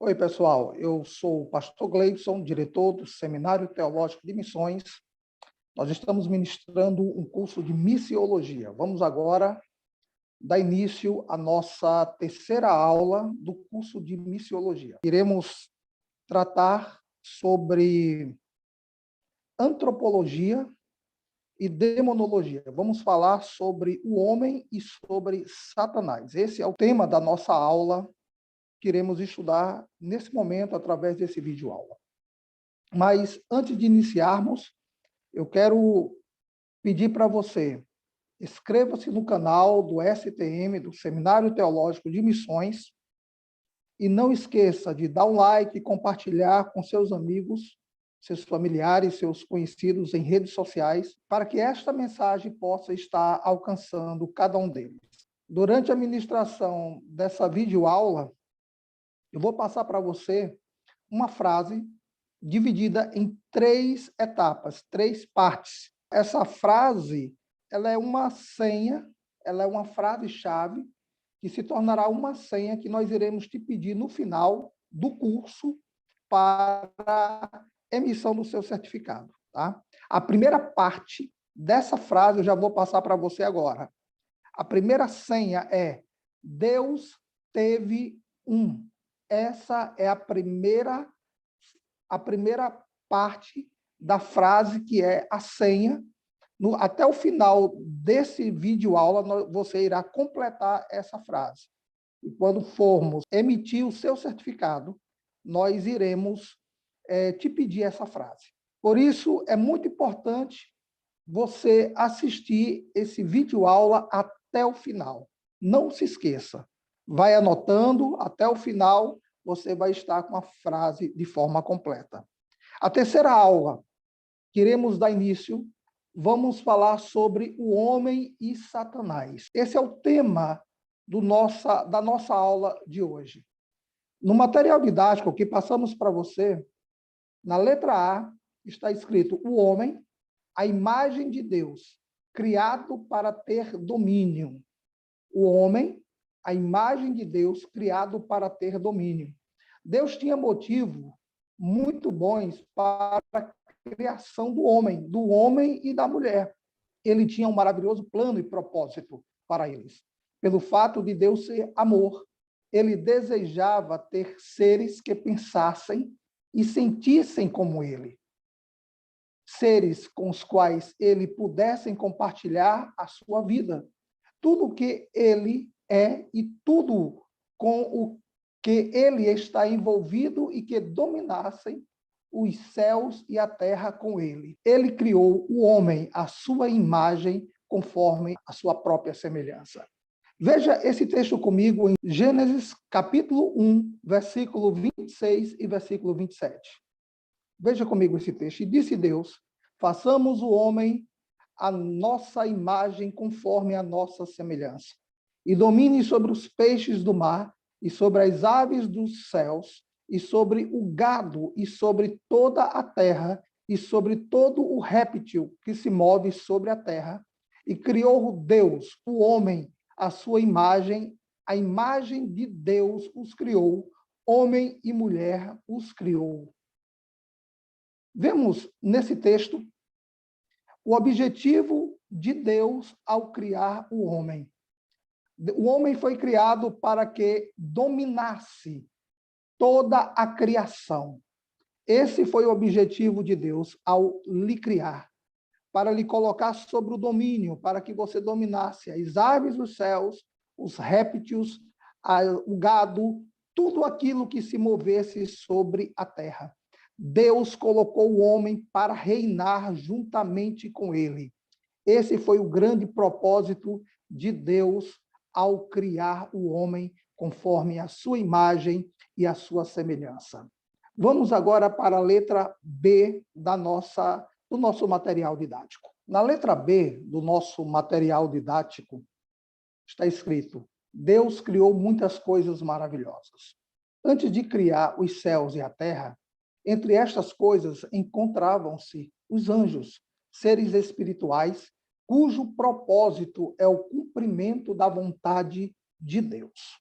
Oi, pessoal. Eu sou o pastor Gleidson, diretor do Seminário Teológico de Missões. Nós estamos ministrando um curso de missiologia. Vamos agora dar início à nossa terceira aula do curso de missiologia. Iremos tratar sobre antropologia e demonologia. Vamos falar sobre o homem e sobre Satanás. Esse é o tema da nossa aula que iremos estudar nesse momento através desse vídeo aula. Mas antes de iniciarmos, eu quero pedir para você, inscreva-se no canal do STM, do Seminário Teológico de Missões, e não esqueça de dar um like e compartilhar com seus amigos, seus familiares, seus conhecidos em redes sociais, para que esta mensagem possa estar alcançando cada um deles. Durante a ministração dessa videoaula, eu vou passar para você uma frase dividida em 3 etapas, 3 partes. Essa frase, ela é uma senha, ela é uma frase-chave que se tornará uma senha que nós iremos te pedir no final do curso para emissão do seu certificado, tá? A primeira parte dessa frase eu já vou passar para você agora. A primeira senha é: Deus teve um. Essa é a primeira parte da frase, que é a senha. Até o final desse vídeo aula, você irá completar essa frase. E quando formos emitir o seu certificado, nós iremos te pedir essa frase. Por isso, é muito importante você assistir esse vídeo aula até o final. Não se esqueça. Vai anotando, até o final você vai estar com a frase de forma completa. A terceira aula, que iremos dar início, vamos falar sobre o homem e Satanás. Esse é o tema da nossa aula de hoje. No material didático que passamos para você, na letra A, está escrito: o homem, a imagem de Deus, criado para ter domínio. O homem, a imagem de Deus, criado para ter domínio. Deus tinha motivos muito bons para a criação do homem e da mulher. Ele tinha um maravilhoso plano e propósito para eles. Pelo fato de Deus ser amor, ele desejava ter seres que pensassem e sentissem como ele. Seres com os quais ele pudessem compartilhar a sua vida. Tudo que ele é e tudo com o que ele está envolvido e que dominassem os céus e a terra com ele. Ele criou o homem à sua imagem, conforme a sua própria semelhança. Veja esse texto comigo em Gênesis capítulo 1, versículo 26 e versículo 27. Veja comigo esse texto. E disse Deus: façamos o homem a nossa imagem, conforme a nossa semelhança, e domine sobre os peixes do mar, e sobre as aves dos céus, e sobre o gado, e sobre toda a terra, e sobre todo o réptil que se move sobre a terra. E criou Deus, o homem, à sua imagem, a imagem de Deus os criou, homem e mulher os criou. Vemos nesse texto o objetivo de Deus ao criar o homem. O homem foi criado para que dominasse toda a criação. Esse foi o objetivo de Deus ao lhe criar, para lhe colocar sobre o domínio, para que você dominasse as aves dos céus, os répteis, o gado, tudo aquilo que se movesse sobre a terra. Deus colocou o homem para reinar juntamente com ele. Esse foi o grande propósito de Deus ao criar o homem conforme a sua imagem e a sua semelhança. Vamos agora para a letra B do nosso material didático. Na letra B do nosso material didático está escrito: Deus criou muitas coisas maravilhosas. Antes de criar os céus e a terra, entre estas coisas encontravam-se os anjos, seres espirituais, cujo propósito é o cumprimento da vontade de Deus.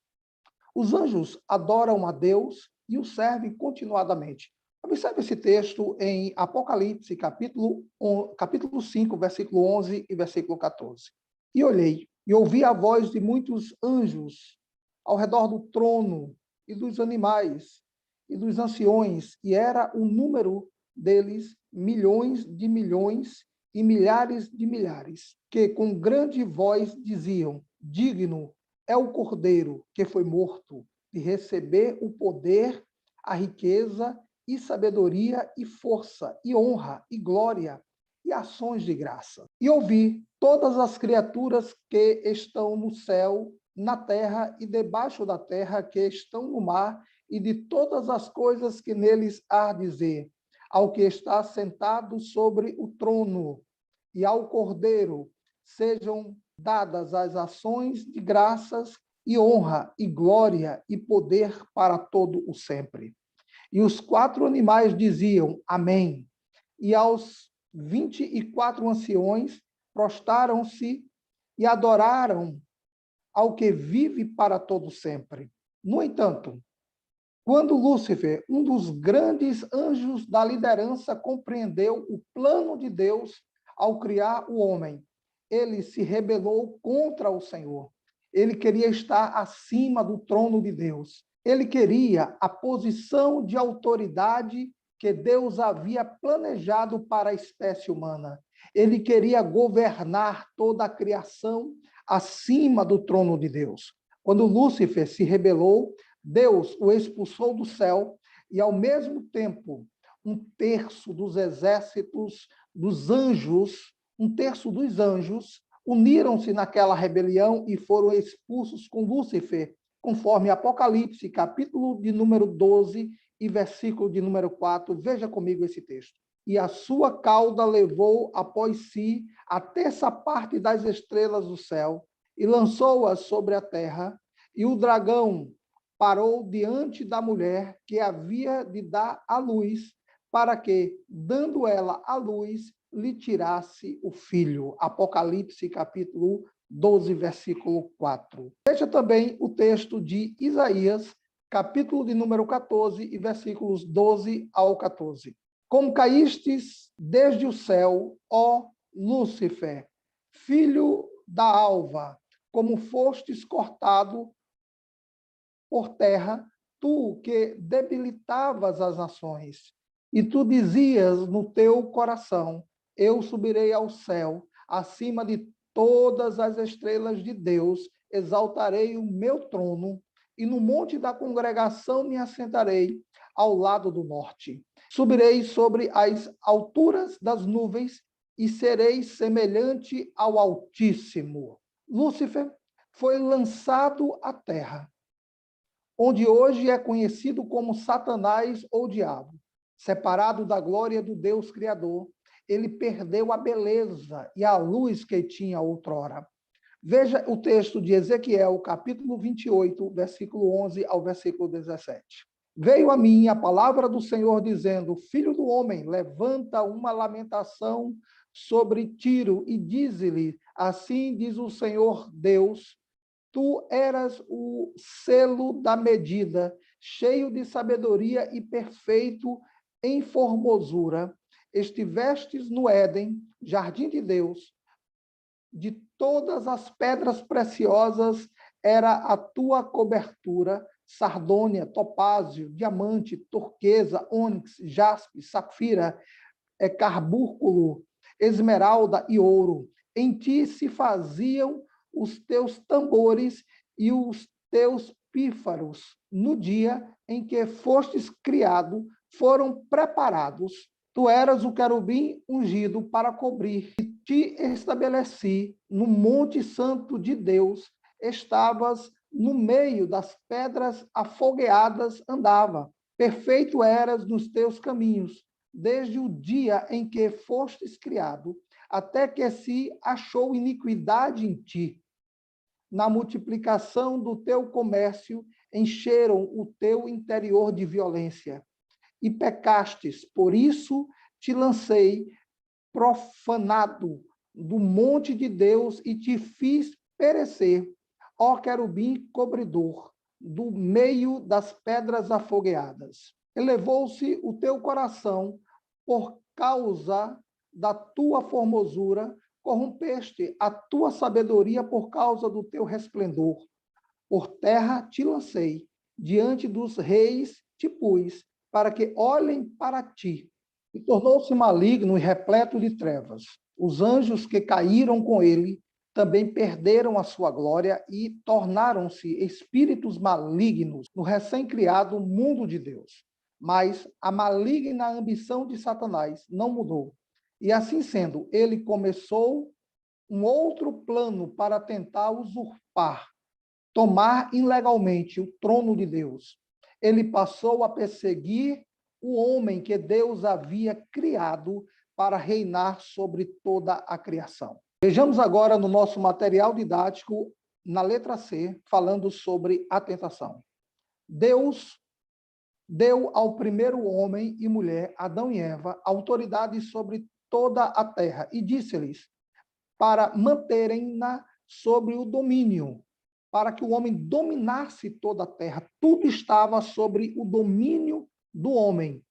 Os anjos adoram a Deus e o servem continuadamente. Observe esse texto em Apocalipse, capítulo 5, versículo 11 e versículo 14. E olhei, e ouvi a voz de muitos anjos ao redor do trono, e dos animais, e dos anciões, e era o número deles milhões de milhões e milhares de milhares, que com grande voz diziam: digno é o Cordeiro que foi morto de receber o poder, a riqueza e sabedoria e força e honra e glória e ações de graça. E ouvi todas as criaturas que estão no céu, na terra e debaixo da terra, que estão no mar, e de todas as coisas que neles há dizer, ao que está sentado sobre o trono e ao Cordeiro sejam dadas as ações de graças e honra e glória e poder para todo o sempre. E os 4 animais diziam amém. E aos 24 anciões prostaram-se e adoraram ao que vive para todo sempre. No entanto, quando Lúcifer, um dos grandes anjos da liderança, compreendeu o plano de Deus ao criar o homem, ele se rebelou contra o Senhor. Ele queria estar acima do trono de Deus. Ele queria a posição de autoridade que Deus havia planejado para a espécie humana. Ele queria governar toda a criação acima do trono de Deus. Quando Lúcifer se rebelou, Deus o expulsou do céu e, ao mesmo tempo, um terço dos exércitos dos anjos, uniram-se naquela rebelião e foram expulsos com Lúcifer, conforme Apocalipse, capítulo de número 12 e versículo de número 4. Veja comigo esse texto. E a sua cauda levou após si a terça parte das estrelas do céu e lançou-as sobre a terra, e o dragão parou diante da mulher que havia de dar à luz, para que, dando ela à luz, lhe tirasse o filho. Apocalipse, capítulo 12, versículo 4. Veja também o texto de Isaías, capítulo de número 14 e versículos 12 ao 14. Como caístes desde o céu, ó Lúcifer, filho da alva, como fostes cortado por terra, tu que debilitavas as nações, e tu dizias no teu coração: eu subirei ao céu, acima de todas as estrelas de Deus, exaltarei o meu trono, e no monte da congregação me assentarei, ao lado do norte. Subirei sobre as alturas das nuvens, e serei semelhante ao Altíssimo. Lúcifer foi lançado à terra, onde hoje é conhecido como Satanás ou Diabo. Separado da glória do Deus Criador, ele perdeu a beleza e a luz que tinha outrora. Veja o texto de Ezequiel, capítulo 28, versículo 11 ao versículo 17. Veio a mim a palavra do Senhor dizendo: filho do homem, levanta uma lamentação sobre Tiro e dize-lhe: assim diz o Senhor Deus, tu eras o selo da medida, cheio de sabedoria e perfeito em formosura. Estivestes no Éden, jardim de Deus. De todas as pedras preciosas era a tua cobertura: sardônia, topázio, diamante, turquesa, ônix, jaspe, safira, carbúnculo, esmeralda e ouro. Em ti se faziam os teus tambores e os teus pífaros. No dia em que fostes criado, foram preparados. Tu eras o querubim ungido para cobrir. E te estabeleci no monte santo de Deus. Estavas no meio das pedras afogueadas, andava. Perfeito eras nos teus caminhos, desde o dia em que fostes criado, até que se achou iniquidade em ti. Na multiplicação do teu comércio, encheram o teu interior de violência. E pecastes, por isso te lancei profanado do monte de Deus e te fiz perecer, ó querubim cobridor. do meio das pedras afogueadas. Elevou-se o teu coração por causa da tua formosura, corrompeste a tua sabedoria por causa do teu resplendor. Por terra te lancei, diante dos reis te pus, para que olhem para ti. E tornou-se maligno e repleto de trevas. Os anjos que caíram com ele também perderam a sua glória e tornaram-se espíritos malignos no recém-criado mundo de Deus. Mas a maligna ambição de Satanás não mudou. E assim sendo, ele começou um outro plano para tentar usurpar, tomar ilegalmente o trono de Deus. Ele passou a perseguir o homem que Deus havia criado para reinar sobre toda a criação. Vejamos agora no nosso material didático, na letra C, falando sobre a tentação. Deus deu ao primeiro homem e mulher, Adão e Eva, autoridade sobre toda a terra e disse-lhes para manterem-na sobre o domínio, para que o homem dominasse toda a terra. Tudo estava sobre o domínio do homem.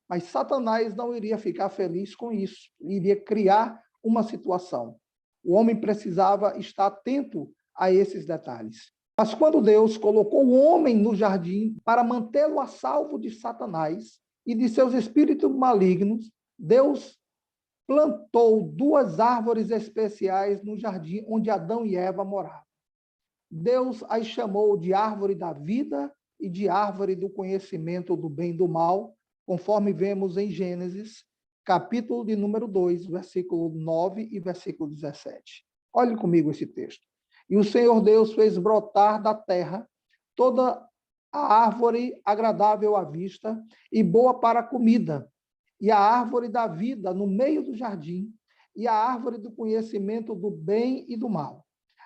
Mas Satanás não iria ficar feliz com isso, iria criar uma situação. O homem precisava estar atento a esses detalhes. Mas quando Deus colocou o homem no jardim para mantê-lo a salvo de Satanás e de seus espíritos malignos, Deus plantou duas árvores especiais no jardim onde Adão e Eva moravam. Deus as chamou de árvore da vida e de árvore do conhecimento do bem e do mal, conforme vemos em Gênesis, capítulo de número 2, versículo 9 e versículo 17. Olhe comigo esse texto. E o Senhor Deus fez brotar da terra toda a árvore agradável à vista e boa para a comida, e a árvore da vida no meio do jardim, e a árvore do conhecimento do bem e do mal.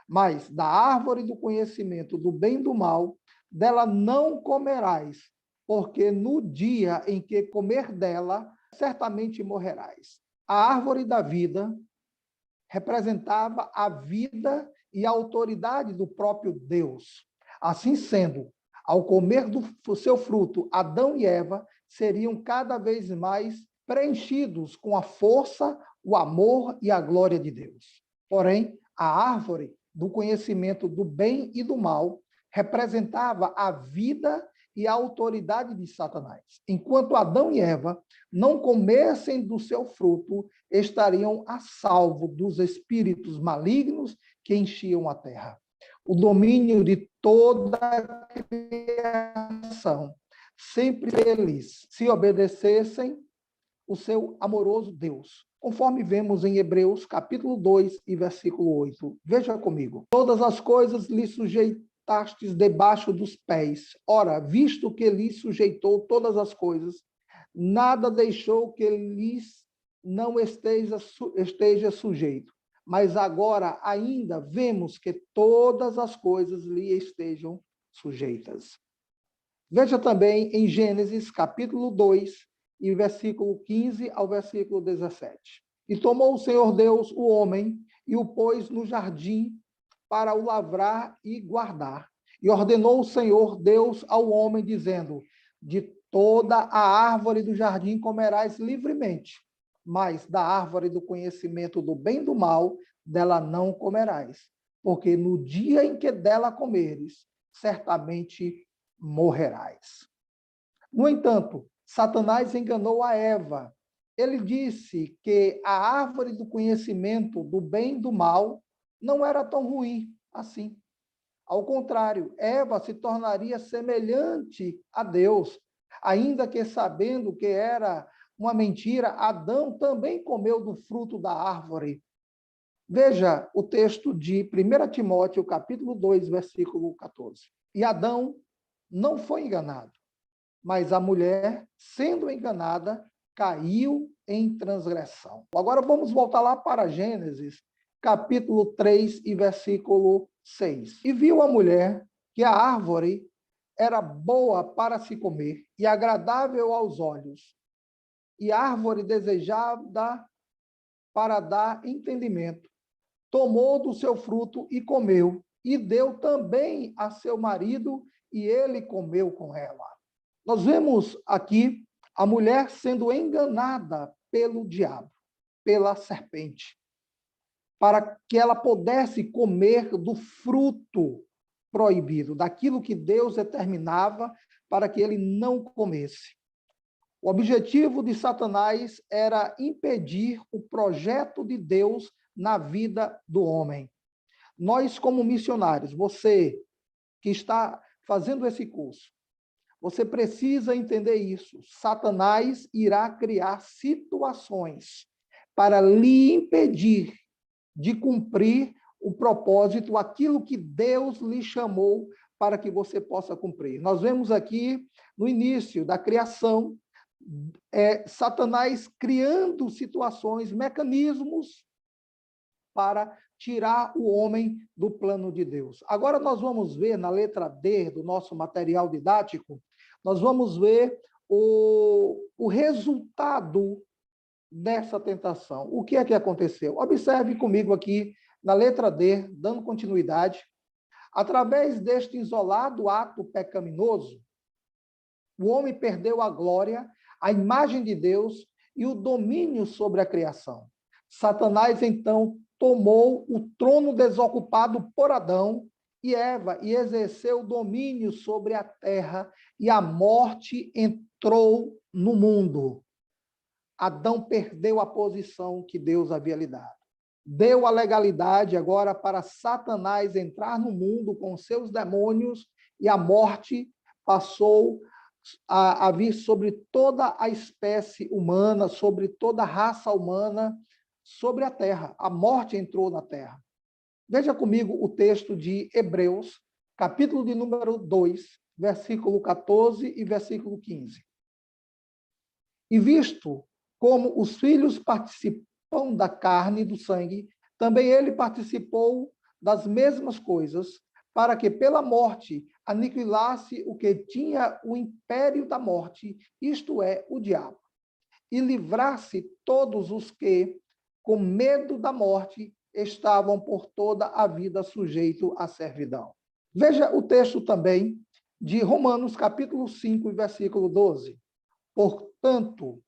Mas da árvore do conhecimento do bem e do mal, dela não comerás, porque no dia em que comer dela, certamente morrerás. A árvore da vida representava a vida e a autoridade do próprio Deus. Assim sendo, ao comer do seu fruto, Adão e Eva seriam cada vez mais preenchidos com a força, o amor e a glória de Deus. Porém, a árvore do conhecimento do bem e do mal representava a vida e a autoridade de Satanás. Enquanto Adão e Eva não comessem do seu fruto, estariam a salvo dos espíritos malignos que enchiam a terra. O domínio de toda a criação, sempre eles se obedecessem o seu amoroso Deus, conforme vemos em Hebreus, capítulo 2 e versículo 8. Veja comigo. Todas as coisas lhe sujeitastes debaixo dos pés. Ora, visto que lhe sujeitou todas as coisas, nada deixou que lhes não esteja sujeito. Mas agora ainda vemos que todas as coisas lhe estejam sujeitas. Veja também em Gênesis, capítulo 2, e versículo 15 ao versículo 17. E tomou o Senhor Deus o homem e o pôs no jardim para o lavrar e guardar. E ordenou o Senhor Deus ao homem, dizendo: de toda a árvore do jardim comerás livremente, mas da árvore do conhecimento do bem e do mal, dela não comerás, porque no dia em que dela comeres, certamente morrerás. No entanto, Satanás enganou a Eva. Ele disse que a árvore do conhecimento do bem e do mal não era tão ruim assim. Ao contrário, Eva se tornaria semelhante a Deus, ainda que sabendo que era uma mentira, Adão também comeu do fruto da árvore. Veja o texto de 1 Timóteo, capítulo 2, versículo 14. E Adão não foi enganado, mas a mulher, sendo enganada, caiu em transgressão. Agora vamos voltar lá para Gênesis, capítulo 3 e versículo 6. E viu a mulher que a árvore era boa para se comer e agradável aos olhos, e árvore desejada para dar entendimento. Tomou do seu fruto e comeu, e deu também a seu marido, e ele comeu com ela. Nós vemos aqui a mulher sendo enganada pelo diabo, pela serpente, para que ela pudesse comer do fruto proibido, daquilo que Deus determinava para que ele não comesse. O objetivo de Satanás era impedir o projeto de Deus na vida do homem. Nós, como missionários, você que está fazendo esse curso, você precisa entender isso. Satanás irá criar situações para lhe impedir de cumprir o propósito, aquilo que Deus lhe chamou para que você possa cumprir. Nós vemos aqui, no início da criação, Satanás criando situações, mecanismos para tirar o homem do plano de Deus. Agora nós vamos ver na letra D do nosso material didático, nós vamos ver o resultado dessa tentação. O que é que aconteceu? Observe comigo aqui na letra D, dando continuidade. Através deste isolado ato pecaminoso, o homem perdeu a glória, a imagem de Deus e o domínio sobre a criação. Satanás, então, tomou o trono desocupado por Adão e Eva e exerceu domínio sobre a terra, e a morte entrou no mundo. Adão perdeu a posição que Deus havia lhe dado. Deu a legalidade agora para Satanás entrar no mundo com seus demônios, e a morte passou a vir sobre toda a espécie humana, sobre toda a raça humana, sobre a terra. A morte entrou na terra. Veja comigo o texto de Hebreus, capítulo de número 2, versículo 14 e versículo 15. E visto como os filhos participam da carne e do sangue, também ele participou das mesmas coisas, para que pela morte aniquilasse o que tinha o império da morte, isto é, o diabo, e livrasse todos os que, com medo da morte, estavam por toda a vida sujeitos à servidão. Veja o texto também de Romanos, capítulo 5, versículo 12. Portanto,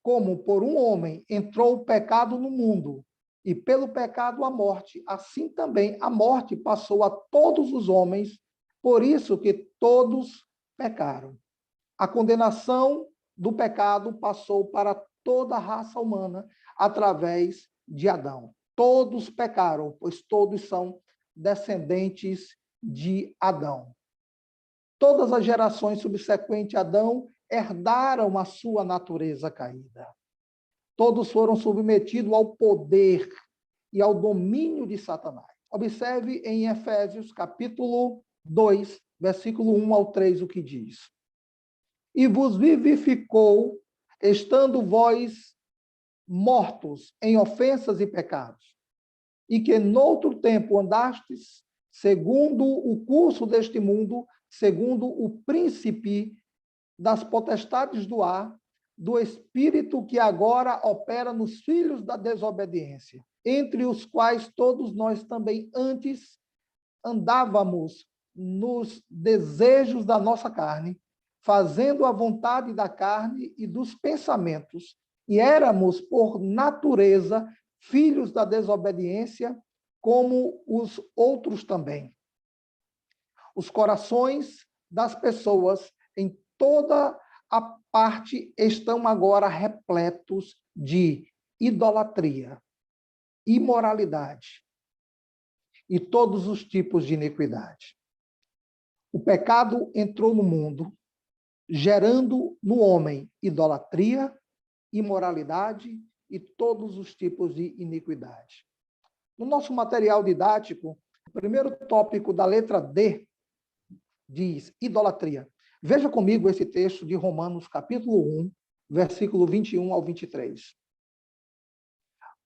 como por um homem entrou o pecado no mundo, e pelo pecado a morte, assim também a morte passou a todos os homens, por isso que todos pecaram. A condenação do pecado passou para toda a raça humana através de Adão. Todos pecaram, pois todos são descendentes de Adão. Todas as gerações subsequentes a Adão herdaram a sua natureza caída. Todos foram submetidos ao poder e ao domínio de Satanás. Observe em Efésios, capítulo 2, versículo 1 ao 3, o que diz. E vos vivificou, estando vós mortos em ofensas e pecados, e que noutro tempo andastes, segundo o curso deste mundo, segundo o príncipe das potestades do ar, do espírito que agora opera nos filhos da desobediência, entre os quais todos nós também antes andávamos nos desejos da nossa carne, fazendo a vontade da carne e dos pensamentos, e éramos, por natureza, filhos da desobediência, como os outros também. Os corações das pessoas em toda a parte estão agora repletos de idolatria, imoralidade e todos os tipos de iniquidade. O pecado entrou no mundo, gerando no homem idolatria, imoralidade e todos os tipos de iniquidade. No nosso material didático, o primeiro tópico da letra D diz idolatria. Veja comigo esse texto de Romanos, capítulo 1, versículo 21 ao 23.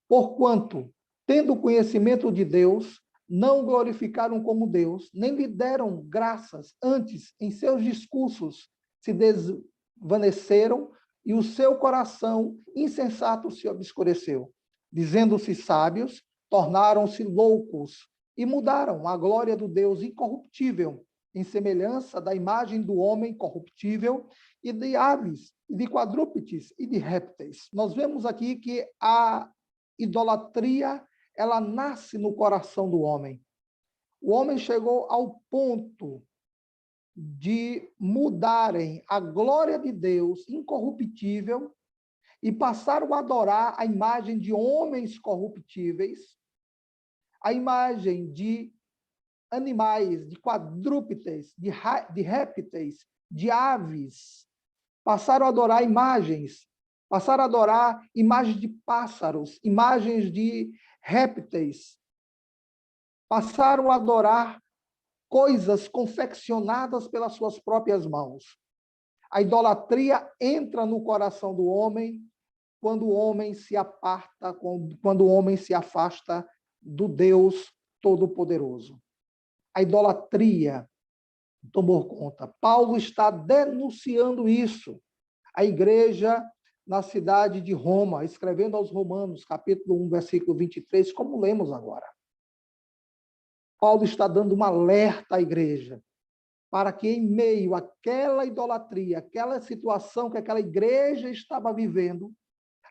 Porquanto, tendo conhecimento de Deus, não glorificaram como Deus, nem lhe deram graças, antes, em seus discursos, se desvaneceram, e o seu coração insensato se obscureceu. Dizendo-se sábios, tornaram-se loucos, e mudaram a glória do Deus incorruptível em semelhança da imagem do homem corruptível e de aves, e de quadrúpedes e de répteis. Nós vemos aqui que a idolatria, ela nasce no coração do homem. O homem chegou ao ponto de mudarem a glória de Deus incorruptível e passaram a adorar a imagem de homens corruptíveis, a imagem de animais, de quadrúpedes, de répteis, de aves. Passaram a adorar imagens, passaram a adorar imagens de pássaros, imagens de répteis. Passaram a adorar coisas confeccionadas pelas suas próprias mãos. A idolatria entra no coração do homem quando o homem se aparta, quando o homem se afasta do Deus Todo-Poderoso. A idolatria tomou conta. Paulo está denunciando isso. A igreja na cidade de Roma, escrevendo aos Romanos, capítulo 1, versículo 23, como lemos agora. Paulo está dando um alerta à igreja, para que em meio àquela idolatria, aquela situação que aquela igreja estava vivendo,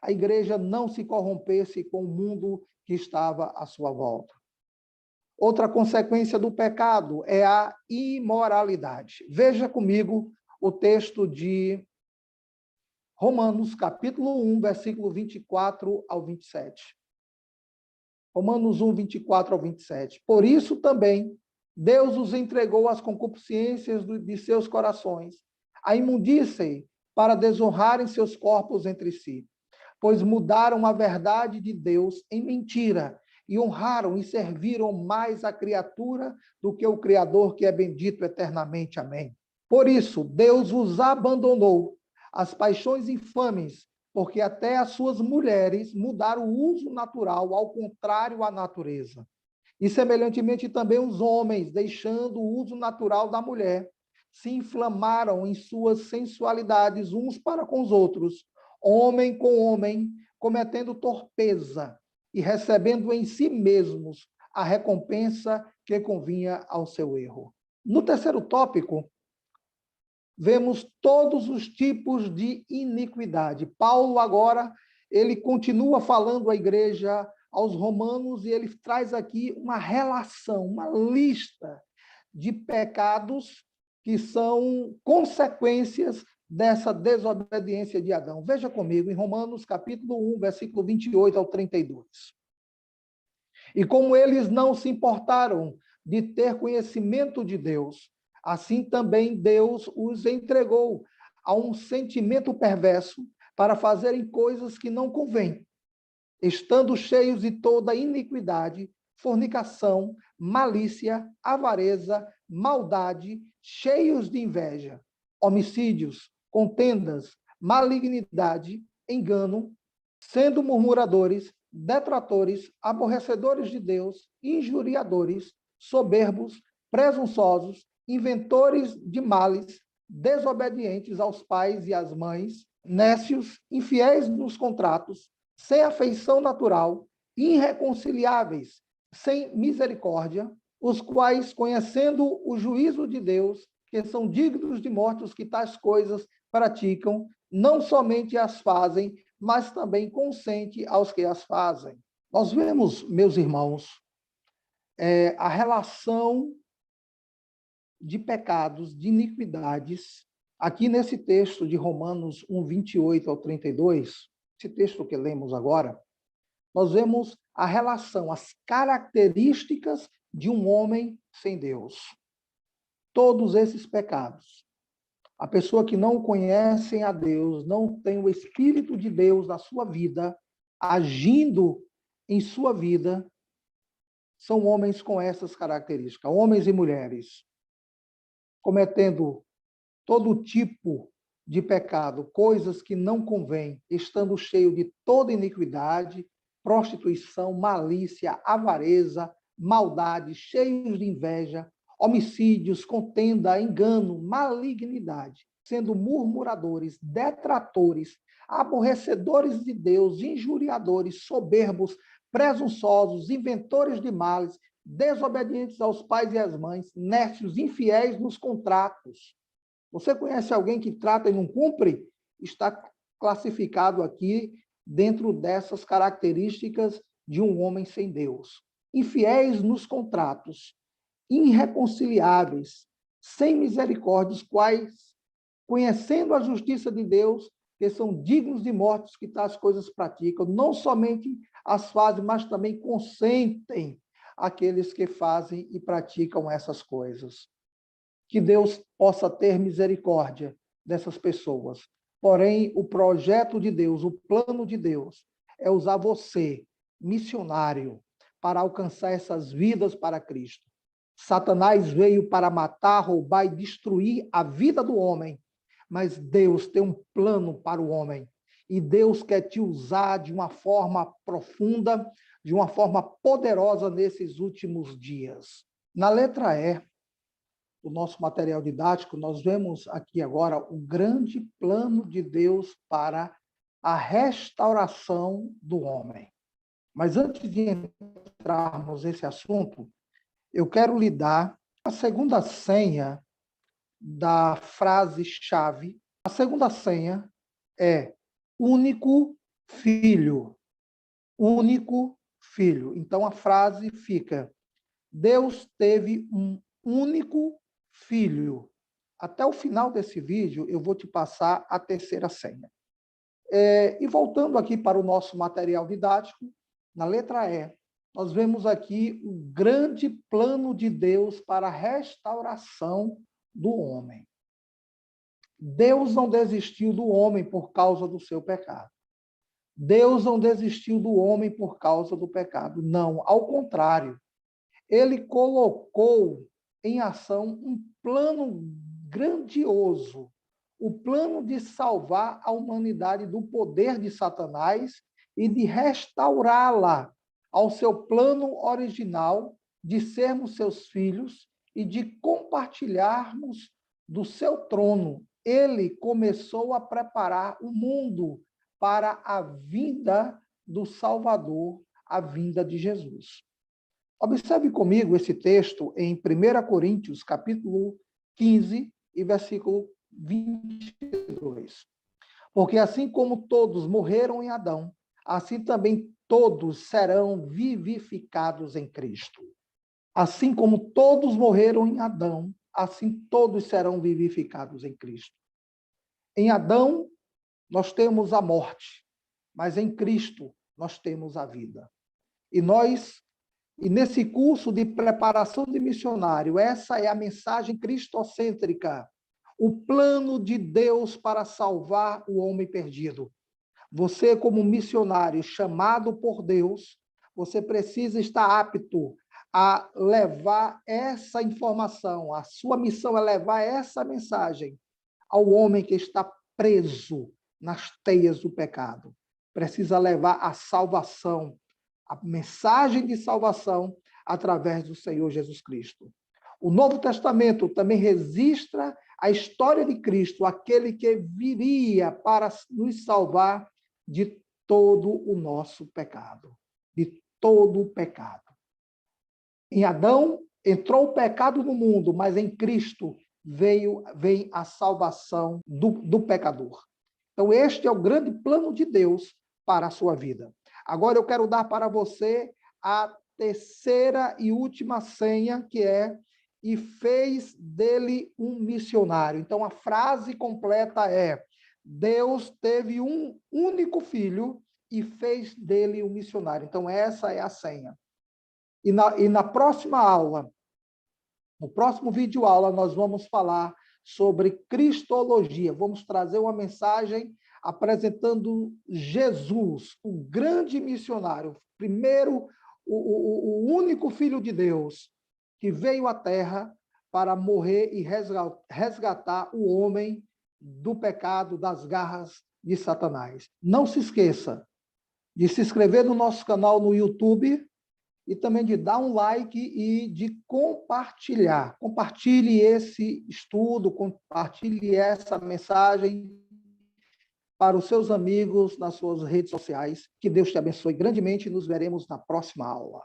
a igreja não se corrompesse com o mundo que estava à sua volta. Outra consequência do pecado é a imoralidade. Veja comigo o texto de Romanos, capítulo 1, versículo 24 ao 27. Romanos 1, 24 ao 27. Por isso também, Deus os entregou às concupiscências de seus corações, a imundície, para desonrarem seus corpos entre si, pois mudaram a verdade de Deus em mentira, e honraram e serviram mais a criatura do que o Criador, que é bendito eternamente. Amém. Por isso, Deus os abandonou às paixões infames, porque até as suas mulheres mudaram o uso natural, ao contrário à natureza. E, semelhantemente, também os homens, deixando o uso natural da mulher, se inflamaram em suas sensualidades uns para com os outros, homem com homem, cometendo torpeza e recebendo em si mesmos a recompensa que convinha ao seu erro. No terceiro tópico, vemos todos os tipos de iniquidade. Paulo agora, ele continua falando à igreja, aos romanos, e ele traz aqui uma relação, uma lista de pecados que são consequências dessa desobediência de Adão. Veja comigo, em Romanos, capítulo 1, versículo 28 ao 32. E como eles não se importaram de ter conhecimento de Deus, assim também Deus os entregou a um sentimento perverso para fazerem coisas que não convêm, estando cheios de toda iniquidade, fornicação, malícia, avareza, maldade, cheios de inveja, homicídios, contendas, malignidade, engano, sendo murmuradores, detratores, aborrecedores de Deus, injuriadores, soberbos, presunçosos, inventores de males, desobedientes aos pais e às mães, nécios, infiéis nos contratos, sem afeição natural, irreconciliáveis, sem misericórdia, os quais, conhecendo o juízo de Deus, que são dignos de morte os que tais coisas praticam, não somente as fazem, mas também consente aos que as fazem. Nós vemos, meus irmãos, a relação de pecados, de iniquidades, aqui nesse texto de Romanos 1, 28 ao 32, esse texto que lemos agora, nós vemos a relação, as características de um homem sem Deus. Todos esses pecados. A pessoa que não conhece a Deus, não tem o Espírito de Deus na sua vida, agindo em sua vida, são homens com essas características, homens e mulheres, cometendo todo tipo de pecado, coisas que não convêm, estando cheio de toda iniquidade, prostituição, malícia, avareza, maldade, cheios de inveja, homicídios, contenda, engano, malignidade, sendo murmuradores, detratores, aborrecedores de Deus, injuriadores, soberbos, presunçosos, inventores de males, desobedientes aos pais e às mães, nércios, infiéis nos contratos. Você conhece alguém que trata e não cumpre? Está classificado aqui dentro dessas características de um homem sem Deus. Infiéis nos contratos, irreconciliáveis, sem misericórdia, os quais, conhecendo a justiça de Deus, que são dignos de morte, que tais coisas praticam, não somente as fazem, mas também consentem aqueles que fazem e praticam essas coisas. Que Deus possa ter misericórdia dessas pessoas. Porém, o projeto de Deus, o plano de Deus, é usar você, missionário, para alcançar essas vidas para Cristo. Satanás veio para matar, roubar e destruir a vida do homem, mas Deus tem um plano para o homem. E Deus quer te usar de uma forma profunda, de uma forma poderosa nesses últimos dias. Na letra E, o nosso material didático, nós vemos aqui agora o grande plano de Deus para a restauração do homem. Mas antes de entrarmos nesse assunto, eu quero lhe dar a segunda senha da frase-chave. A segunda senha é único filho. Único filho. Então a frase fica: Deus teve um único filho. Até o final desse vídeo, eu vou te passar a terceira senha. E voltando aqui para o nosso material didático, na letra E, nós vemos aqui o grande plano de Deus para a restauração do homem. Deus não desistiu do homem por causa do seu pecado. Deus não desistiu do homem por causa do pecado. Não, ao contrário. Ele colocou em ação um plano grandioso, o plano de salvar a humanidade do poder de Satanás e de restaurá-la ao seu plano original de sermos seus filhos e de compartilharmos do seu trono. Ele começou a preparar o mundo para a vinda do Salvador, a vinda de Jesus. Observe comigo esse texto em 1 Coríntios, capítulo 15 e versículo 22. Porque assim como todos morreram em Adão, assim também todos serão vivificados em Cristo. Assim como todos morreram em Adão, assim todos serão vivificados em Cristo. Em Adão, nós temos a morte, mas em Cristo nós temos a vida. E nesse curso de preparação de missionário, essa é a mensagem cristocêntrica, o plano de Deus para salvar o homem perdido. Você, como missionário chamado por Deus, você precisa estar apto a levar essa informação. A sua missão é levar essa mensagem ao homem que está preso nas teias do pecado. Precisa levar a salvação, a mensagem de salvação através do Senhor Jesus Cristo. O Novo Testamento também registra a história de Cristo, aquele que viria para nos salvar de todo o nosso pecado, de todo o pecado. Em Adão entrou o pecado no mundo, mas em Cristo vem a salvação do pecador. Então, este é o grande plano de Deus para a sua vida. Agora eu quero dar para você a terceira e última senha, que é: e fez dele um missionário. Então, a frase completa é: Deus teve um único filho e fez dele um missionário. Então, essa é a senha. E na próxima aula, no próximo vídeo aula, nós vamos falar sobre cristologia. Vamos trazer uma mensagem apresentando Jesus, o grande missionário, primeiro, o único Filho de Deus, que veio à Terra para morrer e resgatar o homem do pecado, das garras de Satanás. Não se esqueça de se inscrever no nosso canal no YouTube e também de dar um like e de compartilhar. Compartilhe esse estudo, compartilhe essa mensagem para os seus amigos nas suas redes sociais. Que Deus te abençoe grandemente e nos veremos na próxima aula.